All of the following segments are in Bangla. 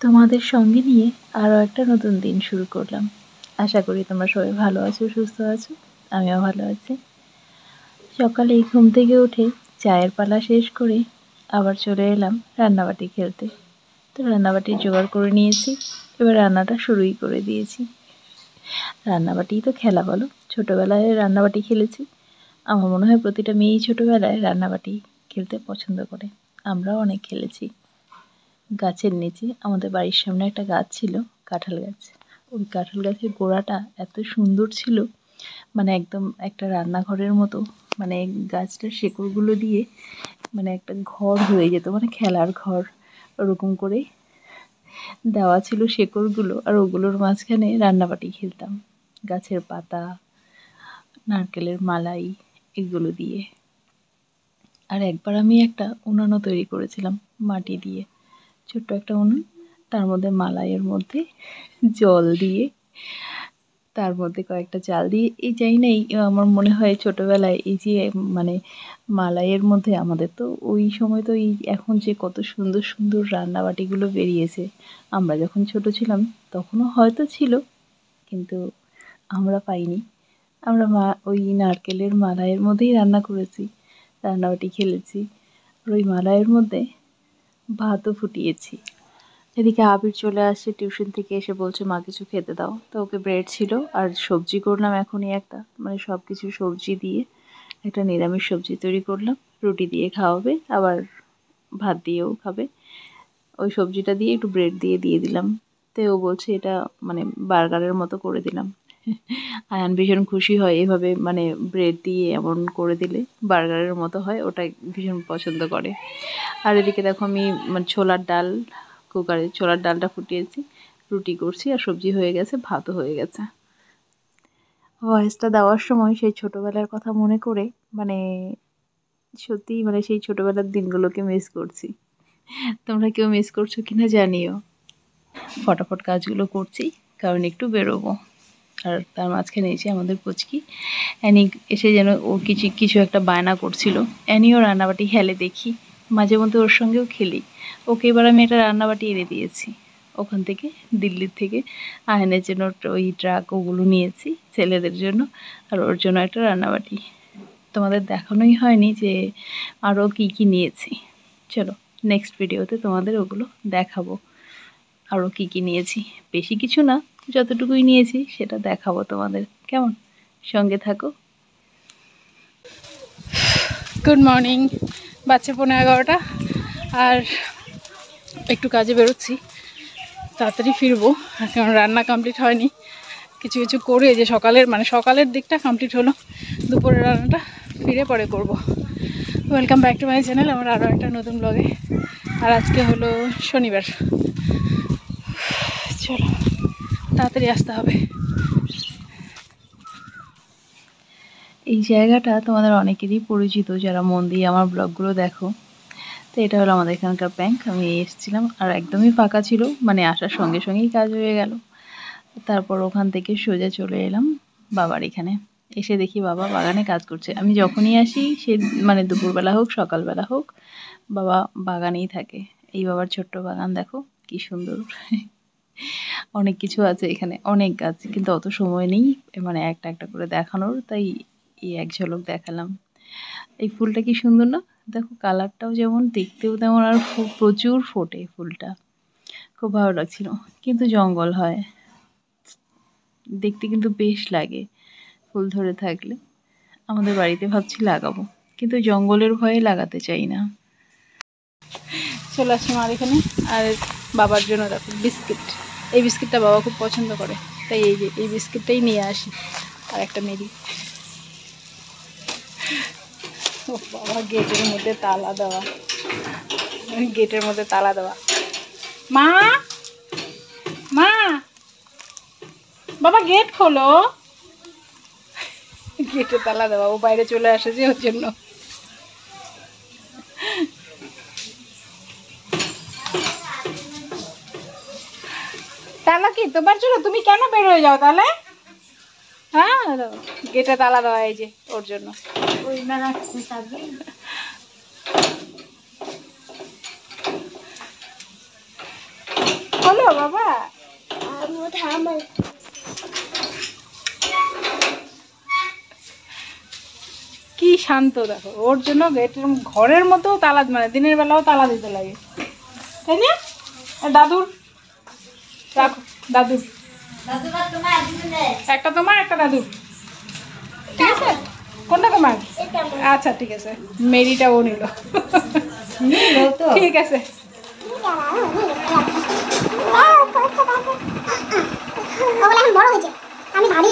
তোমাদের সঙ্গে নিয়ে আরও একটা নতুন দিন শুরু করলাম। আশা করি তোমরা সবাই ভালো আছো, সুস্থ আছো। আমিও ভালো আছি। সকালে ঘুম থেকে উঠে চায়ের পালা শেষ করে আবার চলে এলাম রান্নাবাটি খেলতে। তো রান্নাবাটি জোগাড় করে নিয়েছি, এবার রান্নাটা শুরুই করে দিয়েছি। রান্নাবাটি তো খেলা বলো, ছোটোবেলায় রান্নাবাটি খেলেছি। আমার মনে হয় প্রতিটা মেয়েই ছোটোবেলায় রান্নাবাটি খেলতে পছন্দ করে। আমরাও অনেক খেলেছি। গাছের নিচে আমাদের বাড়ির সামনে একটা গাছ ছিল, কাঁঠাল গাছ। ওই কাঁঠাল গাছের গোড়াটা এত সুন্দর ছিল, মানে একদম একটা রান্নাঘরের মতো, মানে গাছটার শেকড়গুলো দিয়ে মানে একটা ঘর হয়ে যেত, মানে খেলার ঘর ওরকম করে দেওয়া ছিল শেকড়গুলো। আর ওগুলোর মাঝখানে রান্নাবাটি খেলতাম, গাছের পাতা, নারকেলের মালাই এগুলো দিয়ে। আর একবার আমি একটা উনানও তৈরি করেছিলাম মাটি দিয়ে, ছোট্ট একটা উনুন, তার মধ্যে মালাইয়ের মধ্যে জল দিয়ে, তার মধ্যে কয়েকটা চাল দিয়ে, এই যাই না, আমার মনে হয় ছোটোবেলায় এই যে মানে মালাইয়ের মধ্যে আমাদের তো ওই সময় তো এই এখন যে কত সুন্দর সুন্দর রান্নাবাটিগুলো বেরিয়েছে, আমরা যখন ছোট ছিলাম তখনও হয়তো ছিল, কিন্তু আমরা পাইনি। আমরা ওই নারকেলের মালাইয়ের মধ্যেই রান্না করেছি, রান্নাবাটি খেলেছি। আর ওই মালাইয়ের মধ্যে ভাতও ফুটিয়েছি। এদিকে আবির চলে আসছে টিউশন থেকে, এসে বলছে মা কিছু খেতে দাও। তো ওকে ব্রেড ছিল আর সবজি করলাম এখনই একটা, মানে সব কিছু সবজি দিয়ে একটা নিরামিষ সবজি তৈরি করলাম। রুটি দিয়ে খাওয়াবে, আবার ভাত দিয়েও খাবে। ওই সবজিটা দিয়ে একটু ব্রেড দিয়ে দিলাম। তো ও বলছে এটা মানে বার্গারের মতো করে দিলাম। আয়ান ভীষণ খুশি হয় এভাবে, মানে ব্রেড দিয়ে এমন করে দিলে বার্গারের মতো হয়, ওটা ভীষণ পছন্দ করে। আর এদিকে দেখো আমি মানে ছোলার ডাল, কুকারে ছোলার ডালটা ফুটিয়েছি, রুটি করছি, আর সবজি হয়ে গেছে, ভাতও হয়ে গেছে। ভয়েসটা দেওয়ার সময় সেই ছোটোবেলার কথা মনে করে মানে সত্যিই মানে সেই ছোটোবেলার দিনগুলোকে মিস করছি। তোমরা কেউ মিস করছো কিনা জানিও। ফটাফট কাজগুলো করছি কারণ একটু বেরোবো। আর তার মাঝখানে এসে আমাদের পুচকি অ্যানি এসে যেন ও কিছু একটা বায়না করছিল। অ্যানিও রান্নাবাটি খেলে দেখি, মাঝে মধ্যে ওর সঙ্গেও খেলি। ওকে এবার আমি একটা রান্নাবাটি এনে দিয়েছি ওখান থেকে, দিল্লির থেকে আয়নের জন্য ওই ট্রাক ওগুলো নিয়েছি ছেলেদের জন্য, আর ওর জন্য একটা রান্নাবাটি। তোমাদের দেখানোই হয়নি যে আরও কি কি নিয়েছি। চলো নেক্সট ভিডিওতে তোমাদের ওগুলো দেখাবো, আরও কি কি নিয়েছি। বেশি কিছু না, যতটুকুই নিয়েছি সেটা দেখাবো তোমাদের, কেমন? সঙ্গে থাকো। গুড মর্নিং, বাচ্চা 11:15, আর একটু কাজে বেরোচ্ছি, তাড়াতাড়ি ফিরবো কারণ রান্না কমপ্লিট হয়নি। কিছু কিছু করে যে সকালের দিকটা কমপ্লিট হলো, দুপুরের রান্নাটা ফিরে পরে করব। Welcome back to my channel, আমার আরও একটা নতুন ব্লগে। আর আজকে হলো শনিবার। চলো তাড়াতাড়ি আসতে হবে। এই জায়গাটা তোমাদের অনেকেরই পরিচিত যারা মন দিয়ে আমার ব্লগগুলো দেখো। তো এটা হলো আমাদের এখানকার ব্যাংক। আমি এসেছিলাম আর একদমই ফাঁকা ছিল, মানে আসার সঙ্গে সঙ্গেই কাজ হয়ে গেল। তারপর ওখান থেকে সোজা চলে এলাম বাবার এখানে। এসে দেখি বাবা বাগানে কাজ করছে। আমি যখনই আসি, সে মানে দুপুরবেলা হোক সকালবেলা হোক, বাবা বাগানেই থাকে। এই বাবার ছোট্ট বাগান দেখো কি সুন্দর। অনেক কিছু আছে এখানে, অনেক গাছ, কিন্তু অত সময় নেই মানে একটা একটা করে দেখানোর, তাই এই এক ঝলক দেখালাম। এই ফুলটা কি সুন্দর না, দেখো কালারটাও যেমন, দেখতেও তেমন, আর প্রচুর ফোটে ফুলটা, খুব ভালো লাগছিল। কিন্তু জঙ্গল হয়, দেখতে কিন্তু বেশ লাগে ফুল ধরে থাকলে। আমাদের বাড়িতে ভাবছি লাগাবো, কিন্তু জঙ্গলের ভয়ে লাগাতে চাই না। চলে আসছি মার এখানে, আর বাবার জন্য দেখো বিস্কিট। এই বিস্কিটটা বাবা খুব পছন্দ করে, তাই এই বিস্কিটটাই নিয়ে আসি, আর একটা মেরি। ও বাবা, গেটের মধ্যে তালা দেওয়া, মা মা বাবা গেট খোলো, গেটে তালা দেওয়া। ও বাইরে চলে আসে যে, ওর জন্য। তালা কি তোমার জন্য? তুমি কেন বের হয়ে যাও তাহলে? হ্যাঁ, গেটে তালা দেওয়া, এই যে ওর জন্য। ও হলো বাবা? কি শান্ত দেখো, ওর জন্য গেটের ঘরের মতো তালা, মানে দিনের বেলাও তালা দিতে লাগে, তাই না? দাদুর রাখো, দাদুর একটা তোমার একটা দাদুর, ঠিক আছে? কোনটা তোমার? আচ্ছা ঠিক আছে, মেরিটা ও নিল, ঠিক আছে। আমি ভারী আছি, আমি ভারী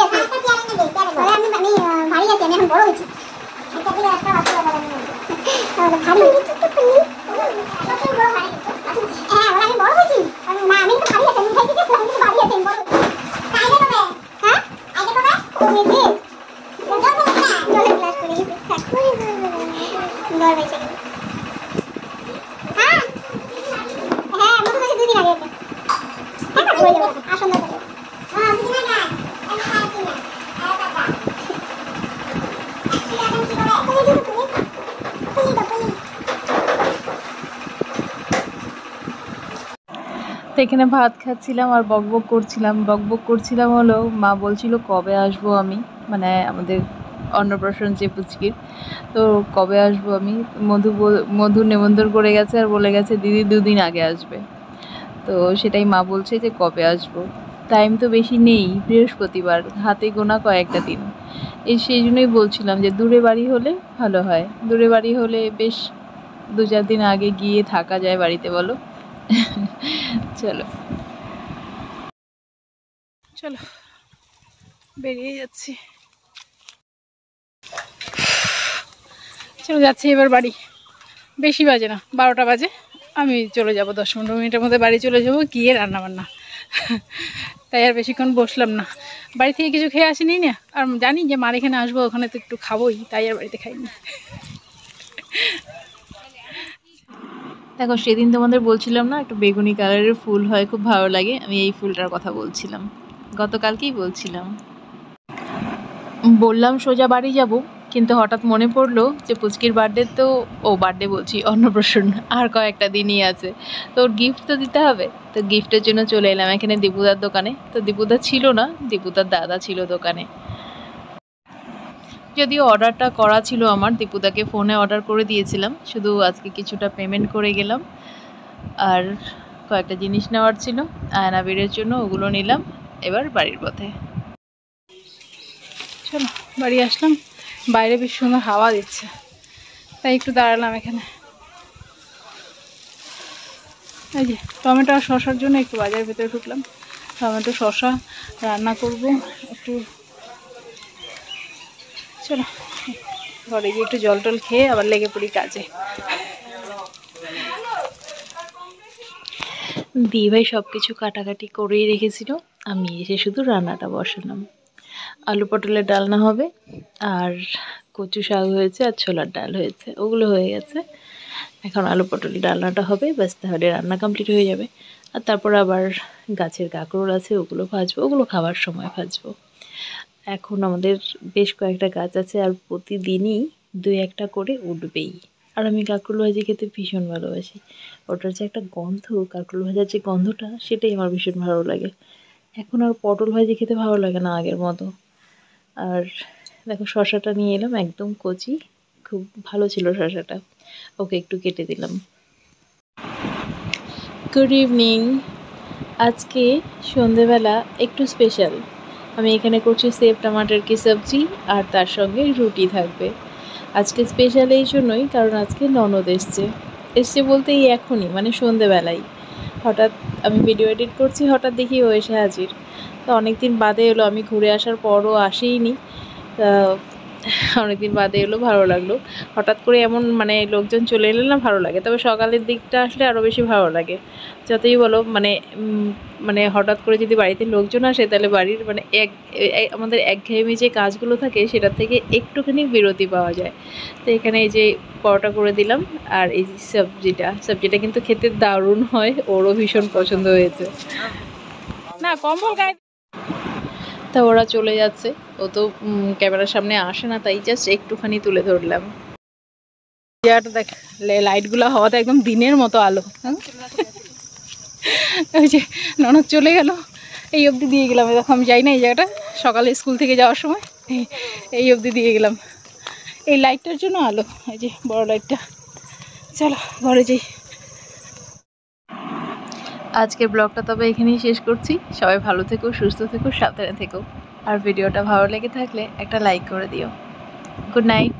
আছি, আমি এখন বড় হয়েছি। তো এখানে ভাত খাচ্ছিলাম আর বকবক করছিলাম হলো মা বলছিল কবে আসবো আমি, মানে আমাদের অন্নপ্রাশন যে পুচকির, তো কবে আসবো আমি। মধু নেমন্তন্ন করে গেছে আর বলে গেছে দিদি 2 দিন আগে আসবে। তো সেটাই মা বলছে যে কবে আসবো, টাইম তো বেশি নেই, বৃহস্পতিবার, হাতে গোনা কয়েকটা দিন। সেই জন্যই বলছিলাম যে দূরে বাড়ি হলে ভালো হয়, দূরে বাড়ি হলে বেশ 2-4 দিন আগে গিয়ে থাকা যায় বাড়িতে, বলো? চলো চলো বেরিয়ে যাচ্ছি, চলো যাচ্ছি এবার বাড়ি। বেশি বাজে না, 12টা বাজে। আমি চলে যাব 10-15 মিনিটের মধ্যে বাড়ি চলে যাব, গিয়ে রান্নাবান্না। তাই আর বেশিক্ষণ বসলাম না, বাড়ি থেকে কিছু খেয়ে আসিনি না, আর জানি যে মার এখানে আসবো, ওখানে তো একটু খাবোই, তাই আর বাড়িতে খাইনি। দেখো সেদিন তোমাদের বলছিলাম না একটা বেগুনি কালারের ফুল হয়, খুব ভালো লাগে, আমি এই ফুলটার কথা বলছিলাম, গতকালকেই বলছিলাম। বললাম সোজা বাড়ি যাব, কিন্তু হঠাৎ মনে পড়লো যে পুচকির বার্থডে, তো বার্থডে বলছি, অন্নপ্রাশন আর কয়েকটা দিনই আছে, তো ওর গিফট তো দিতে হবে। তো গিফটের জন্য চলে এলাম এখানে দীপুদার দোকানে। তো দীপুদা ছিল না, দীপুদার দাদা ছিল দোকানে। যদিও অর্ডারটা করা ছিল আমার, দীপুদাকে ফোনে অর্ডার করে দিয়েছিলাম, শুধু আজকে কিছুটা পেমেন্ট করে গেলাম। আর কয়েকটা জিনিস নেওয়ার ছিল আয়না বেড়ের জন্য, ওগুলো নিলাম। এবার বাড়ির পথে চলো বাড়ি আসলাম, বাইরে বেশ সুন্দর হাওয়া দিচ্ছে, তাই একটু দাঁড়ালাম এখানে। এই যে টমেটো আর শশার জন্য একটু বাজারের ভেতরে ঢুকলাম, টমেটো শশা রান্না করব একটু। চলো ঘরে গিয়ে একটু জল টল খেয়ে আবার লেগে পড়ি কাজে। দি ভাই সব কিছু কাটাকাটি করেই রেখেছিল, আমি এসে শুধু রান্নাটা বসালাম। আলু পটলের ডালনা হবে, আর কচু শাক হয়েছে, আর ছোলার ডাল হয়েছে, ওগুলো হয়ে গেছে। এখন আলু পটলের ডালনাটা হবে, ব্যাস, তাহলে রান্না কমপ্লিট হয়ে যাবে। আর তারপর আবার গাছের কাঁকরোল আছে, ওগুলো ভাজবো, ওগুলো খাবার সময় ভাজবো। এখন আমাদের বেশ কয়েকটা গাছ আছে, আর প্রতিদিনই 2-1টা করে উঠবেই। আর আমি কাঁকরোল ভাজি খেতে ভীষণ ভালোবাসি, ওটার যে একটা গন্ধ, কাঁকরোল ভাজার যে গন্ধটা, সেটাই আমার ভীষণ ভালো লাগে। এখন আর পটল ভাজি খেতে ভালো লাগে না আগের মতো। আর দেখো শসাটা নিয়ে এলাম, একদম কচি, খুব ভালো ছিল শসাটা, ওকে একটু কেটে দিলাম। Good evening. আজকে সন্ধেবেলা একটু স্পেশাল, আমি এখানে করছি সেব টমাটার কি সবজি, আর তার সঙ্গে রুটি থাকবে। আজকে স্পেশাল এই জন্যই কারণ আজকে ননদ এসছে বলতে এই এখনই, মানে সন্ধেবেলায়। হঠাৎ আমি ভিডিও এডিট করছি, হঠাৎ দেখি ও এসে হাজির। তো অনেকদিন বাদে এলো, আমি ঘুরে আসার পরও আসেইনি, তা অনেকদিন বাদে এলো, ভালো লাগলো। হঠাৎ করে এমন মানে লোকজন চলে এলে না ভালো লাগে, তবে সকালের দিকটা আসলে আরও বেশি ভালো লাগে। যতই বলো মানে হঠাৎ করে যদি বাড়িতে লোকজন আসে, তাহলে বাড়ির মানে আমাদের একঘেয়েমি যে কাজগুলো থাকে সেটার থেকে একটুখানি বিরতি পাওয়া যায়। তো এখানে এই যে পরোটা করে দিলাম, আর এই সবজিটা কিন্তু খেতে দারুণ হয়, ওরও ভীষণ পছন্দ হয়েছে। না কম্বল গায়ে। তা ওরা চলে যাচ্ছে, ও তো ক্যামেরার সামনে আসে না, তাই জাস্ট একটুখানি তুলে ধরলাম। দেখ লাইটগুলো হওয়াতে একদম দিনের মতো আলো। ওই যে ননদ চলে গেল, এই অবধি দিয়ে গেলাম। দেখো আমি যাই না এই জায়গাটা, সকালে স্কুল থেকে যাওয়ার সময় এই অবধি দিয়ে গেলাম। এই লাইটটার জন্য আলো, এই যে বড় লাইটটা। চলো ঘরে যাই। আজকের ব্লগটা তবে এখানেই শেষ করছি। সবাই ভালো থেকো, সুস্থ থেকো, সাবধানে থেকো। আর ভিডিওটা ভালো লেগে থাকলে একটা লাইক করে দিও। Good night.